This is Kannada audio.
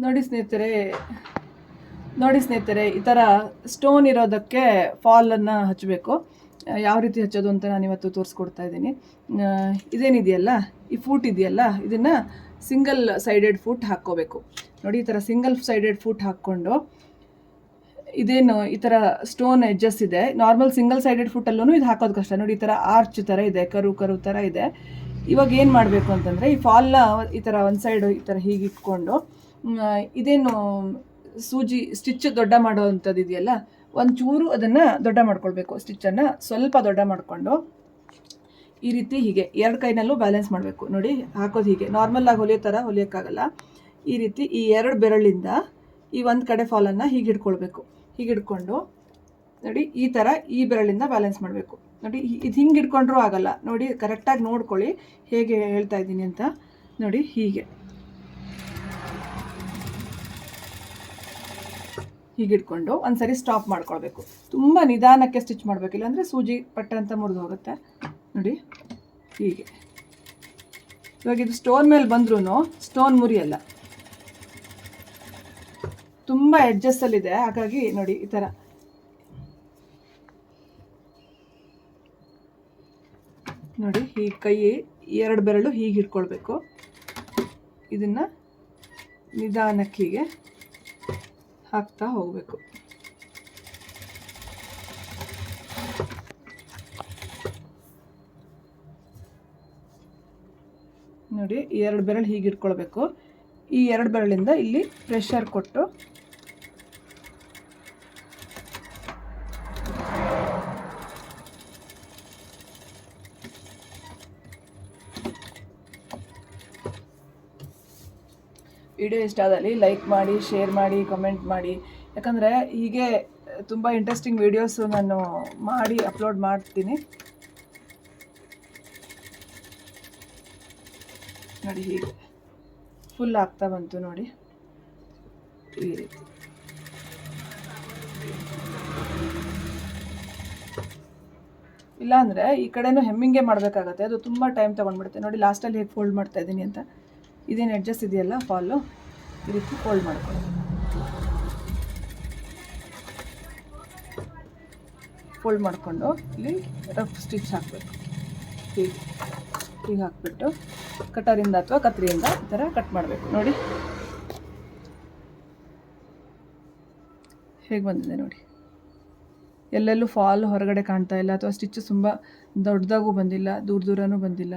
ನೋಡಿ ಸ್ನೇಹಿತರೆ ಈ ಥರ ಸ್ಟೋನ್ ಇರೋದಕ್ಕೆ ಫಾಲನ್ನು ಹಚ್ಚಬೇಕು. ಯಾವ ರೀತಿ ಹಚ್ಚೋದು ಅಂತ ನಾನು ಇವತ್ತು ತೋರಿಸ್ಕೊಡ್ತಾ ಇದ್ದೀನಿ. ಇದೇನಿದೆಯಲ್ಲ, ಈ ಫೂಟ್ ಇದೆಯಲ್ಲ, ಇದನ್ನು ಸಿಂಗಲ್ ಸೈಡೆಡ್ ಫೂಟ್ ಹಾಕ್ಕೋಬೇಕು. ನೋಡಿ, ಈ ಥರ ಸಿಂಗಲ್ ಸೈಡೆಡ್ ಫೂಟ್ ಹಾಕ್ಕೊಂಡು ಇದೇನು ಈ ಥರ ಸ್ಟೋನ್ ಎಡ್ಜಸ್ ಇದೆ. ನಾರ್ಮಲ್ ಸಿಂಗಲ್ ಸೈಡೆಡ್ ಫುಟ್ಟಲ್ಲೂ ಇದು ಹಾಕೋದು ಕಷ್ಟ. ನೋಡಿ, ಈ ಥರ ಆರ್ಚ್ ಥರ ಇದೆ, ಕರು ಥರ ಇದೆ. ಇವಾಗ ಏನು ಮಾಡಬೇಕು ಅಂತಂದರೆ, ಈ ಫಾಲ್ನ ಈ ಥರ ಒಂದು ಸೈಡು ಈ ಥರ ಹೀಗೆ ಇಟ್ಕೊಂಡು, ಇದೇನು ಸೂಜಿ ಸ್ಟಿಚ್ ದೊಡ್ಡ ಮಾಡೋ ಅಂಥದ್ದು ಇದೆಯಲ್ಲ, ಒಂಚೂರು ಅದನ್ನು ದೊಡ್ಡ ಮಾಡ್ಕೊಳ್ಬೇಕು. ಸ್ಟಿಚ್ಚನ್ನು ಸ್ವಲ್ಪ ದೊಡ್ಡ ಮಾಡಿಕೊಂಡು ಈ ರೀತಿ ಹೀಗೆ ಎರಡು ಕೈನಲ್ಲೂ ಬ್ಯಾಲೆನ್ಸ್ ಮಾಡಬೇಕು. ನೋಡಿ, ಹಾಕೋದು ಹೀಗೆ ನಾರ್ಮಲಾಗಿ ಹೊಲಿಯೋ ಥರ ಹೊಲಿಯೋಕ್ಕಾಗಲ್ಲ. ಈ ರೀತಿ ಈ ಎರಡು ಬೆರಳಿಂದ ಈ ಒಂದು ಕಡೆ ಫಾಲನ್ನು ಹೀಗೆ ಹಿಡ್ಕೊಳ್ಬೇಕು. ಹೀಗೆ ಹಿಡ್ಕೊಂಡು ನೋಡಿ, ಈ ಥರ ಈ ಬೆರಳಿಂದ ಬ್ಯಾಲೆನ್ಸ್ ಮಾಡಬೇಕು. ನೋಡಿ, ಇದು ಹಿಂಗೆ ಹಿಡ್ಕೊಂಡ್ರೂ ಆಗಲ್ಲ. ನೋಡಿ, ಕರೆಕ್ಟಾಗಿ ನೋಡ್ಕೊಳ್ಳಿ ಹೇಗೆ ಹೇಳ್ತಾ ಇದ್ದೀನಿ ಅಂತ. ನೋಡಿ, ಹೀಗೆ ಹಿಡ್ಕೊಂಡು ಒಂದ್ಸರಿ ಸ್ಟಾಪ್ ಮಾಡ್ಕೊಳ್ಬೇಕು. ತುಂಬ ನಿಧಾನಕ್ಕೆ ಸ್ಟಿಚ್ ಮಾಡಬೇಕು, ಇಲ್ಲಾಂದರೆ ಸೂಜಿ ಪಟ್ಟ ಅಂತ ಮುರಿದು ಹೋಗುತ್ತೆ. ನೋಡಿ, ಹೀಗೆ. ಇವಾಗ ಇದು ಸ್ಟೋನ್ ಮೇಲೆ ಬಂದ್ರೂ ಸ್ಟೋನ್ ಮುರಿಯಲ್ಲ, ತುಂಬ ಎಡ್ಜಸ್ಸಲ್ಲಿದೆ. ಹಾಗಾಗಿ ನೋಡಿ, ಈ ಥರ ನೋಡಿ, ಈ ಕೈ ಎರಡು ಬೆರಳು ಹೀಗೆ ಹಿಡ್ಕೊಳ್ಬೇಕು. ಇದನ್ನು ನಿಧಾನಕ್ಕೆ ಹೀಗೆ ಹಾಕ್ತಾ ಹೋಗಬೇಕು. ನೋಡಿ, ಈ ಎರಡು ಬೆರಳು ಹೀಗೆ ಇಟ್ಕೊಳ್ಬೇಕು. ಈ ಎರಡು ಬೆರಳಿಂದ ಇಲ್ಲಿ ಪ್ರೆಷರ್ ಕೊಟ್ಟು ವಿಡಿಯೋ ಇಷ್ಟ ಆದಲ್ಲಿ ಲೈಕ್ ಮಾಡಿ, ಶೇರ್ ಮಾಡಿ, ಕಮೆಂಟ್ ಮಾಡಿ. ಯಾಕಂದರೆ ಹೀಗೆ ತುಂಬ ಇಂಟ್ರೆಸ್ಟಿಂಗ್ ವೀಡಿಯೋಸು ನಾನು ಮಾಡಿ ಅಪ್ಲೋಡ್ ಮಾಡ್ತೀನಿ. ನೋಡಿ, ಹೀಗೆ ಫುಲ್ ಆಗ್ತಾ ಬಂತು. ನೋಡಿ, ಈ ರೀತಿ. ಇಲ್ಲಾಂದರೆ ಈ ಕಡೆನೂ ಹೆಮ್ಮಿಂಗೆ ಮಾಡಬೇಕಾಗತ್ತೆ, ಅದು ತುಂಬ ಟೈಮ್ ತೊಗೊಂಡ್ಬಿಡುತ್ತೆ. ನೋಡಿ, ಲಾಸ್ಟಲ್ಲಿ ಹೇಗೆ ಫೋಲ್ಡ್ ಮಾಡ್ತಾ ಇದ್ದೀನಿ ಅಂತ. ಇದೇನು ಅಡ್ಜಸ್ಟ್ ಇದೆಯಲ್ಲ ಫಾಲು, ಈ ರೀತಿ ಫೋಲ್ಡ್ ಮಾಡ್ಕೊಳ್ಳಿ. ಫೋಲ್ಡ್ ಮಾಡಿಕೊಂಡು ಇಲ್ಲಿ ರಫ್ ಸ್ಟಿಚ್ ಹಾಕಬೇಕು. ಹೀಗೆ ಹಾಕ್ಬಿಟ್ಟು ಕಟರಿಂದ ಅಥವಾ ಕತ್ರಿಯಿಂದ ಈ ಥರ ಕಟ್ ಮಾಡಬೇಕು. ನೋಡಿ ಹೇಗೆ ಬಂದಿದೆ ನೋಡಿ. ಎಲ್ಲೆಲ್ಲೂ ಫಾಲ್ ಹೊರಗಡೆ ಕಾಣ್ತಾ ಇಲ್ಲ, ಅಥವಾ ಸ್ಟಿಚ್ ತುಂಬ ದೊಡ್ಡದಾಗೂ ಬಂದಿಲ್ಲ, ದೂರನೂ ಬಂದಿಲ್ಲ.